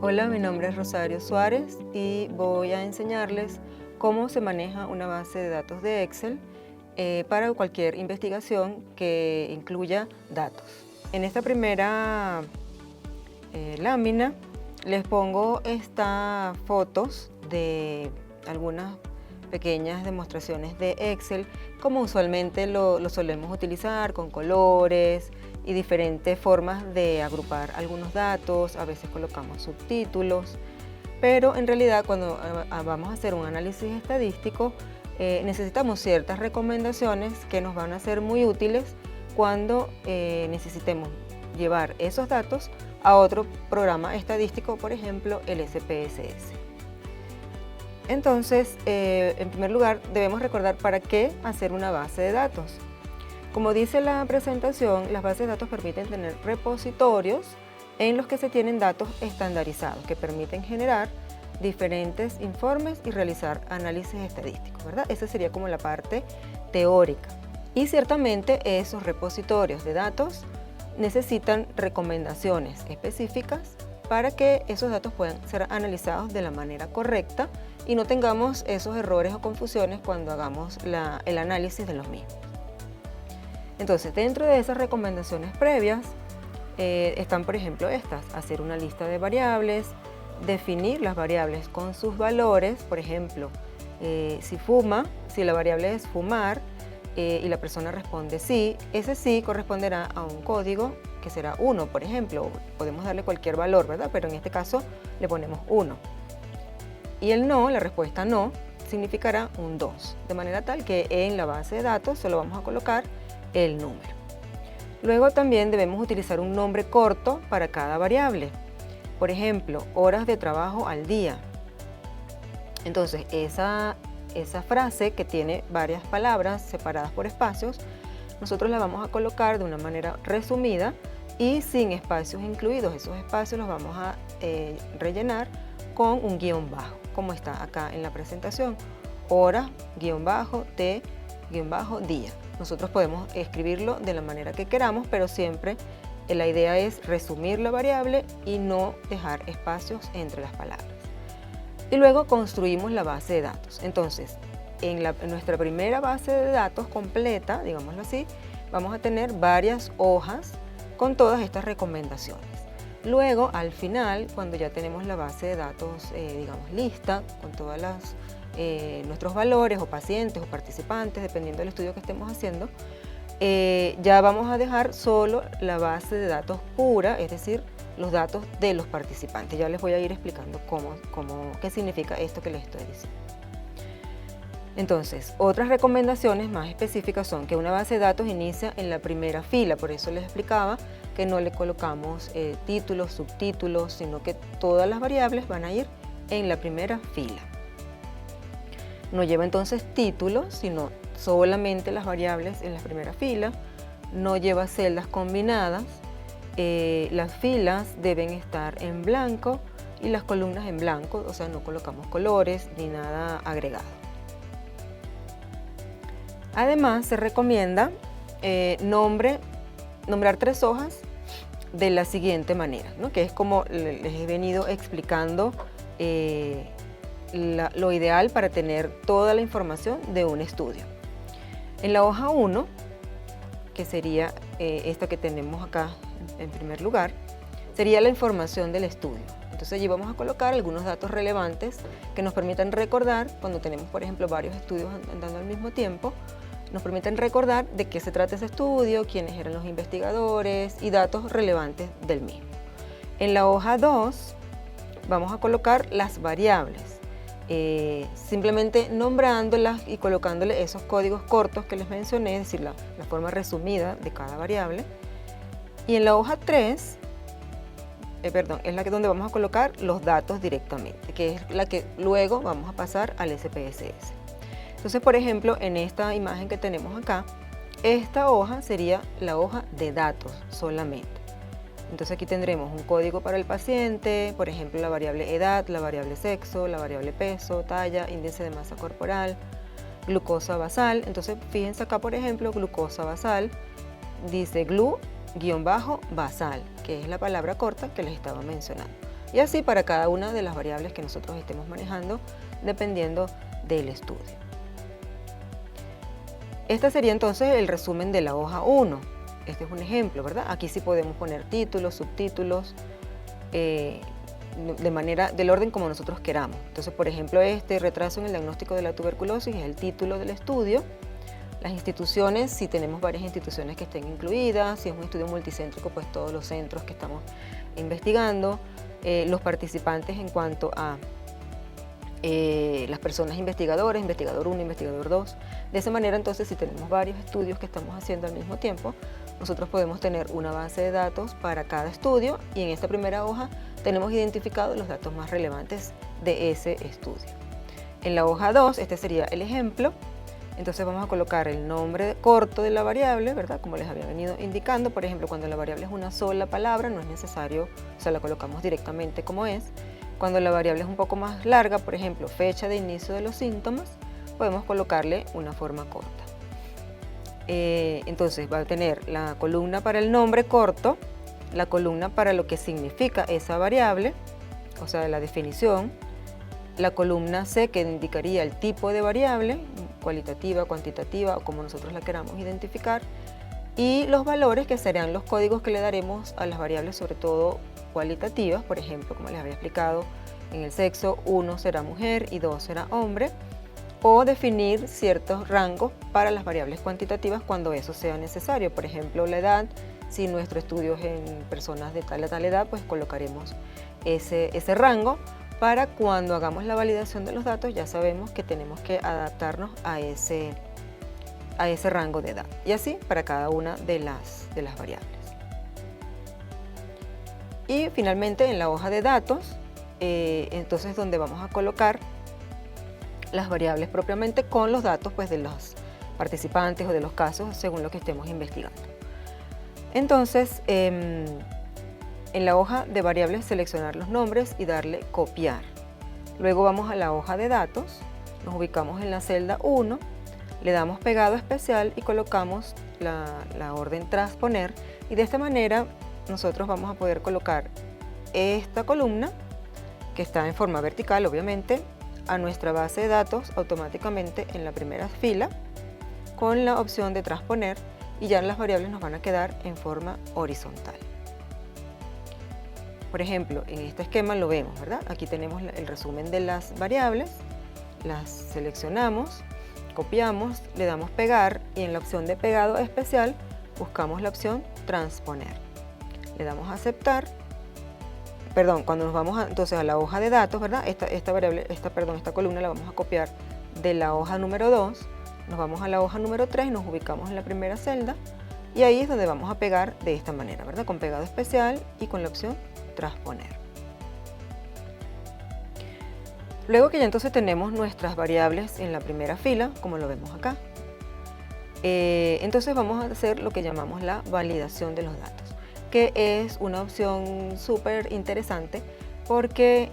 Hola, mi nombre es Rosario Suárez y voy a enseñarles cómo se maneja una base de datos de Excel para cualquier investigación que incluya datos. En esta primera lámina les pongo estas fotos de algunas pequeñas demostraciones de Excel, como usualmente lo solemos utilizar, con colores y diferentes formas de agrupar algunos datos. A veces colocamos subtítulos, pero en realidad cuando vamos a hacer un análisis estadístico necesitamos ciertas recomendaciones que nos van a ser muy útiles cuando necesitemos llevar esos datos a otro programa estadístico, por ejemplo el SPSS. Entonces, en primer lugar, debemos recordar para qué hacer una base de datos. Como dice la presentación, las bases de datos permiten tener repositorios en los que se tienen datos estandarizados que permiten generar diferentes informes y realizar análisis estadísticos, ¿verdad? Esa sería como la parte teórica. Y ciertamente esos repositorios de datos necesitan recomendaciones específicas para que esos datos puedan ser analizados de la manera correcta y no tengamos esos errores o confusiones cuando hagamos el análisis de los mismos. Entonces, dentro de esas recomendaciones previas están, por ejemplo, estas: hacer una lista de variables, definir las variables con sus valores. Por ejemplo, si la variable es fumar y la persona responde sí, ese sí corresponderá a un código que será 1, por ejemplo. Podemos darle cualquier valor, ¿verdad? Pero en este caso le ponemos 1. Y el no, la respuesta no, significará un 2, de manera tal que en la base de datos solo vamos a colocar el número. Luego también debemos utilizar un nombre corto para cada variable. Por ejemplo, horas de trabajo al día. Entonces, esa frase que tiene varias palabras separadas por espacios, nosotros la vamos a colocar de una manera resumida y sin espacios incluidos. Esos espacios los vamos a rellenar con un guión bajo, como está acá en la presentación: hora, guión bajo, t, guión bajo, día. Nosotros podemos escribirlo de la manera que queramos, pero siempre la idea es resumir la variable y no dejar espacios entre las palabras. Y luego construimos la base de datos. Entonces, en nuestra primera base de datos completa, digámoslo así, vamos a tener varias hojas con todas estas recomendaciones. Luego, al final, cuando ya tenemos la base de datos, digamos, lista, con todos nuestros valores o pacientes o participantes, dependiendo del estudio que estemos haciendo, ya vamos a dejar solo la base de datos pura, es decir, los datos de los participantes. Ya les voy a ir explicando qué significa esto que les estoy diciendo. Entonces, otras recomendaciones más específicas son que una base de datos inicia en la primera fila. Por eso les explicaba que no le colocamos títulos, subtítulos, sino que todas las variables van a ir en la primera fila. No lleva entonces títulos, sino solamente las variables en la primera fila. No lleva celdas combinadas. Las filas deben estar en blanco y las columnas en blanco, o sea, no colocamos colores ni nada agregado. Además, se recomienda nombrar 3 hojas de la siguiente manera, ¿no? Que es como les he venido explicando lo ideal para tener toda la información de un estudio. En la hoja 1, que sería esta que tenemos acá en primer lugar, sería la información del estudio. Entonces allí vamos a colocar algunos datos relevantes que nos permitan recordar, cuando tenemos, por ejemplo, varios estudios andando al mismo tiempo, nos permiten recordar de qué se trata ese estudio, quiénes eran los investigadores y datos relevantes del mismo. En la hoja 2 vamos a colocar las variables, simplemente nombrándolas y colocándole esos códigos cortos que les mencioné, es decir, la forma resumida de cada variable. Y en la hoja 3, es la que donde vamos a colocar los datos directamente, que es la que luego vamos a pasar al SPSS. Entonces, por ejemplo, en esta imagen que tenemos acá, esta hoja sería la hoja de datos solamente. Entonces aquí tendremos un código para el paciente, por ejemplo, la variable edad, la variable sexo, la variable peso, talla, índice de masa corporal, glucosa basal. Entonces, fíjense acá, por ejemplo, glucosa basal, dice glu-basal, que es la palabra corta que les estaba mencionando. Y así para cada una de las variables que nosotros estemos manejando, dependiendo del estudio. Este sería entonces el resumen de la hoja 1. Este es un ejemplo, ¿verdad? Aquí sí podemos poner títulos, subtítulos, del orden como nosotros queramos. Entonces, por ejemplo, este retraso en el diagnóstico de la tuberculosis es el título del estudio. Las instituciones, si tenemos varias instituciones que estén incluidas, si es un estudio multicéntrico, pues todos los centros que estamos investigando, los participantes en cuanto a las personas investigadoras, investigador 1, investigador 2. De esa manera, entonces, si tenemos varios estudios que estamos haciendo al mismo tiempo, nosotros podemos tener una base de datos para cada estudio y en esta primera hoja tenemos identificados los datos más relevantes de ese estudio. En la hoja 2, este sería el ejemplo. Entonces vamos a colocar el nombre corto de la variable, ¿verdad? Como les había venido indicando, por ejemplo, cuando la variable es una sola palabra, no es necesario, o sea, la colocamos directamente como es. Cuando la variable es un poco más larga, por ejemplo, fecha de inicio de los síntomas, podemos colocarle una forma corta. Entonces va a tener la columna para el nombre corto, la columna para lo que significa esa variable, o sea, la definición, la columna C que indicaría el tipo de variable, cualitativa, cuantitativa o como nosotros la queramos identificar, y los valores que serían los códigos que le daremos a las variables, sobre todo cualitativas, por ejemplo, como les había explicado, en el sexo 1 será mujer y 2 será hombre, o definir ciertos rangos para las variables cuantitativas cuando eso sea necesario, por ejemplo, la edad. Si nuestro estudio es en personas de tal a tal edad, pues colocaremos ese rango para cuando hagamos la validación de los datos ya sabemos que tenemos que adaptarnos a ese rango de edad. Y así para cada una de las variables. Y finalmente en la hoja de datos, entonces donde vamos a colocar las variables propiamente con los datos pues, de los participantes o de los casos según lo que estemos investigando. Entonces, en la hoja de variables seleccionar los nombres y darle copiar. Luego vamos a la hoja de datos, nos ubicamos en la celda 1, le damos pegado especial y colocamos la orden transponer y de esta manera nosotros vamos a poder colocar esta columna que está en forma vertical obviamente a nuestra base de datos automáticamente en la primera fila con la opción de transponer y ya las variables nos van a quedar en forma horizontal. Por ejemplo, en este esquema lo vemos, ¿verdad? Aquí tenemos el resumen de las variables, las seleccionamos, copiamos, le damos pegar y en la opción de pegado especial buscamos la opción transponer. Le damos a aceptar. Perdón, cuando nos vamos entonces a la hoja de datos, ¿verdad? Esta columna la vamos a copiar de la hoja número 2, nos vamos a la hoja número 3 y nos ubicamos en la primera celda y ahí es donde vamos a pegar de esta manera, ¿verdad? Con pegado especial y con la opción transponer. Luego que ya entonces tenemos nuestras variables en la primera fila, como lo vemos acá, entonces vamos a hacer lo que llamamos la validación de los datos, que es una opción súper interesante porque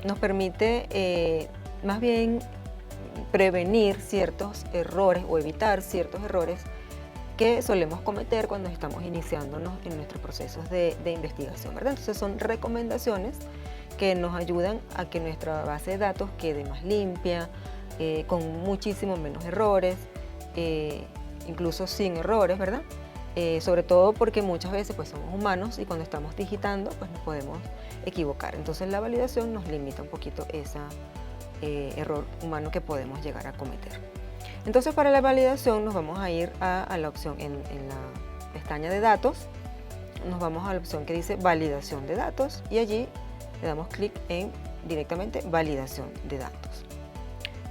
nos permite más bien prevenir ciertos errores o evitar ciertos errores que solemos cometer cuando estamos iniciándonos en nuestros procesos de investigación, ¿verdad? Entonces son recomendaciones que nos ayudan a que nuestra base de datos quede más limpia, con muchísimo menos errores, incluso sin errores, ¿verdad? Sobre todo porque muchas veces pues, somos humanos y cuando estamos digitando pues nos podemos equivocar. Entonces la validación nos limita un poquito ese error humano que podemos llegar a cometer. Entonces para la validación nos vamos a ir a la opción en la pestaña de datos, nos vamos a la opción que dice validación de datos y allí le damos clic en directamente validación de datos.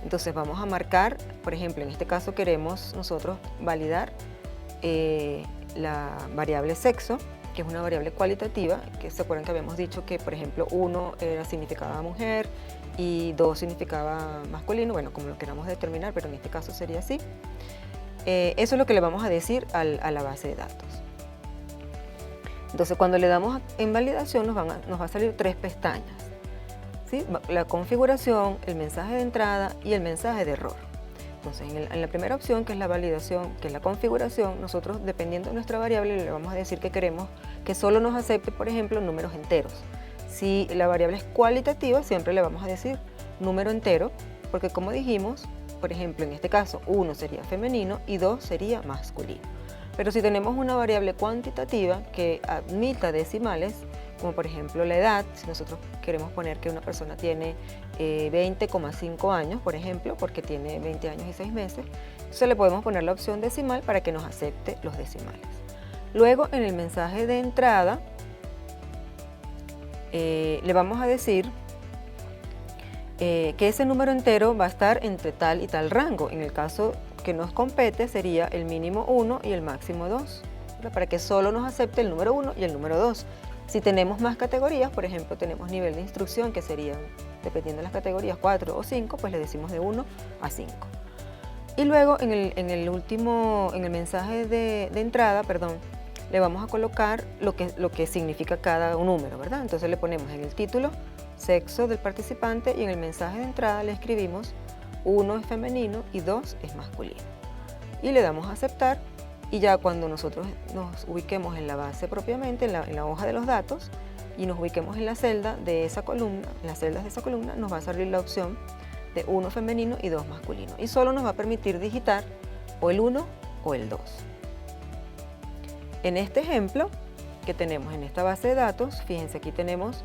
Entonces vamos a marcar, por ejemplo, en este caso queremos nosotros validar la variable sexo, que es una variable cualitativa, que se acuerdan que habíamos dicho que, por ejemplo, 1 significaba mujer y 2 significaba masculino, bueno, como lo queramos determinar, pero en este caso sería así. Eso es lo que le vamos a decir a la base de datos. Entonces, cuando le damos en validación, nos va a salir 3 pestañas, ¿sí? La configuración, el mensaje de entrada y el mensaje de error. Entonces, en la primera opción, que es la validación, que es la configuración, nosotros, dependiendo de nuestra variable, le vamos a decir que queremos que solo nos acepte, por ejemplo, números enteros. Si la variable es cualitativa, siempre le vamos a decir número entero, porque como dijimos, por ejemplo, en este caso 1 sería femenino y 2 sería masculino. Pero si tenemos una variable cuantitativa que admita decimales, como por ejemplo la edad, si nosotros queremos poner que una persona tiene 20,5 años, por ejemplo, porque tiene 20 años y 6 meses, entonces le podemos poner la opción decimal para que nos acepte los decimales. Luego, en el mensaje de entrada, le vamos a decir que ese número entero va a estar entre tal y tal rango. En el caso que nos compete sería el mínimo 1 y el máximo 2, ¿verdad? Para que solo nos acepte el número 1 y el número 2. Si tenemos más categorías, por ejemplo, tenemos nivel de instrucción que serían, dependiendo de las categorías, 4 o 5, pues le decimos de 1 a 5. Y luego en el mensaje de entrada, le vamos a colocar lo que significa cada número, ¿verdad? Entonces le ponemos en el título sexo del participante y en el mensaje de entrada le escribimos 1 es femenino y 2 es masculino. Y le damos a aceptar, y ya cuando nosotros nos ubiquemos en la base propiamente, en la hoja de los datos, y nos ubiquemos en la celda de esa columna, en las celdas de esa columna, nos va a salir la opción de 1 femenino y 2 masculino. Y solo nos va a permitir digitar o el 1 o el 2. En este ejemplo que tenemos en esta base de datos, fíjense, aquí tenemos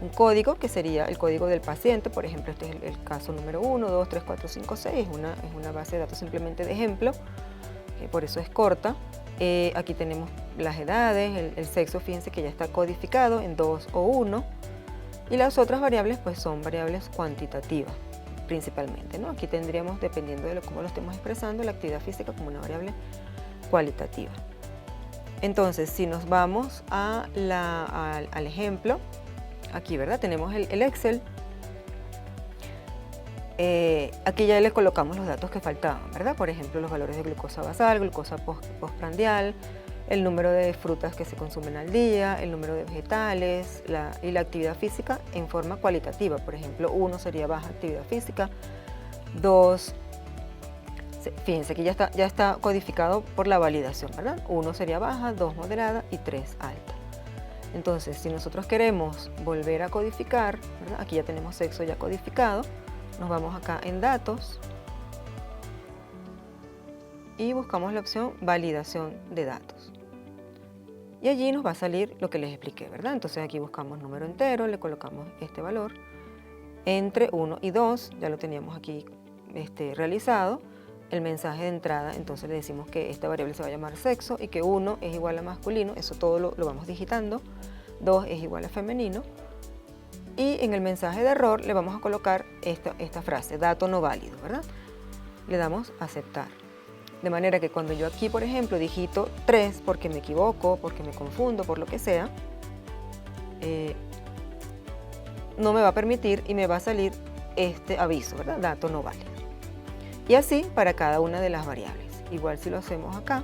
un código que sería el código del paciente. Por ejemplo, este es el caso número 1, 2, 3, 4, 5, 6, es una base de datos simplemente de ejemplo, por eso es corta. Aquí tenemos las edades, el sexo, fíjense que ya está codificado en 2 o 1, y las otras variables pues son variables cuantitativas principalmente, ¿no? Aquí tendríamos, dependiendo de cómo lo estemos expresando, la actividad física como una variable cualitativa. Entonces, si nos vamos al ejemplo, aquí, ¿verdad? Tenemos el Excel. Aquí ya le colocamos los datos que faltaban, ¿verdad? Por ejemplo, los valores de glucosa basal, glucosa postprandial, el número de frutas que se consumen al día, el número de vegetales y la actividad física en forma cualitativa. Por ejemplo, 1 sería baja actividad física, 2, fíjense que ya está codificado por la validación, ¿verdad? 1 sería baja, 2 moderada y 3 alta. Entonces, si nosotros queremos volver a codificar, ¿verdad? Aquí ya tenemos sexo ya codificado, nos vamos acá en datos y buscamos la opción validación de datos. Y allí nos va a salir lo que les expliqué, ¿verdad? Entonces aquí buscamos número entero, le colocamos este valor entre 1 y 2, ya lo teníamos aquí realizado. El mensaje de entrada, entonces le decimos que esta variable se va a llamar sexo y que 1 es igual a masculino, eso todo lo vamos digitando, 2 es igual a femenino, y en el mensaje de error le vamos a colocar esta frase, dato no válido, ¿verdad? Le damos a aceptar. De manera que cuando yo aquí, por ejemplo, digito 3 porque me equivoco, porque me confundo, por lo que sea, no me va a permitir y me va a salir este aviso, ¿verdad? Dato no válido. Y así para cada una de las variables. Igual si lo hacemos acá,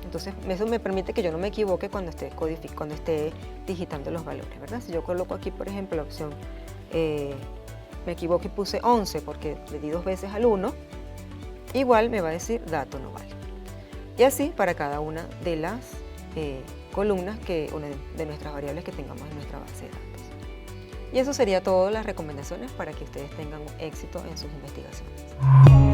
entonces eso me permite que yo no me equivoque cuando esté digitando los valores, ¿verdad? Si yo coloco aquí, por ejemplo, la opción, me equivoco y puse 11 porque le di 2 veces al 1, igual me va a decir dato no válido. Y así para cada una de las columnas de nuestras variables que tengamos en nuestra base de datos. Y eso sería todas las recomendaciones para que ustedes tengan éxito en sus investigaciones.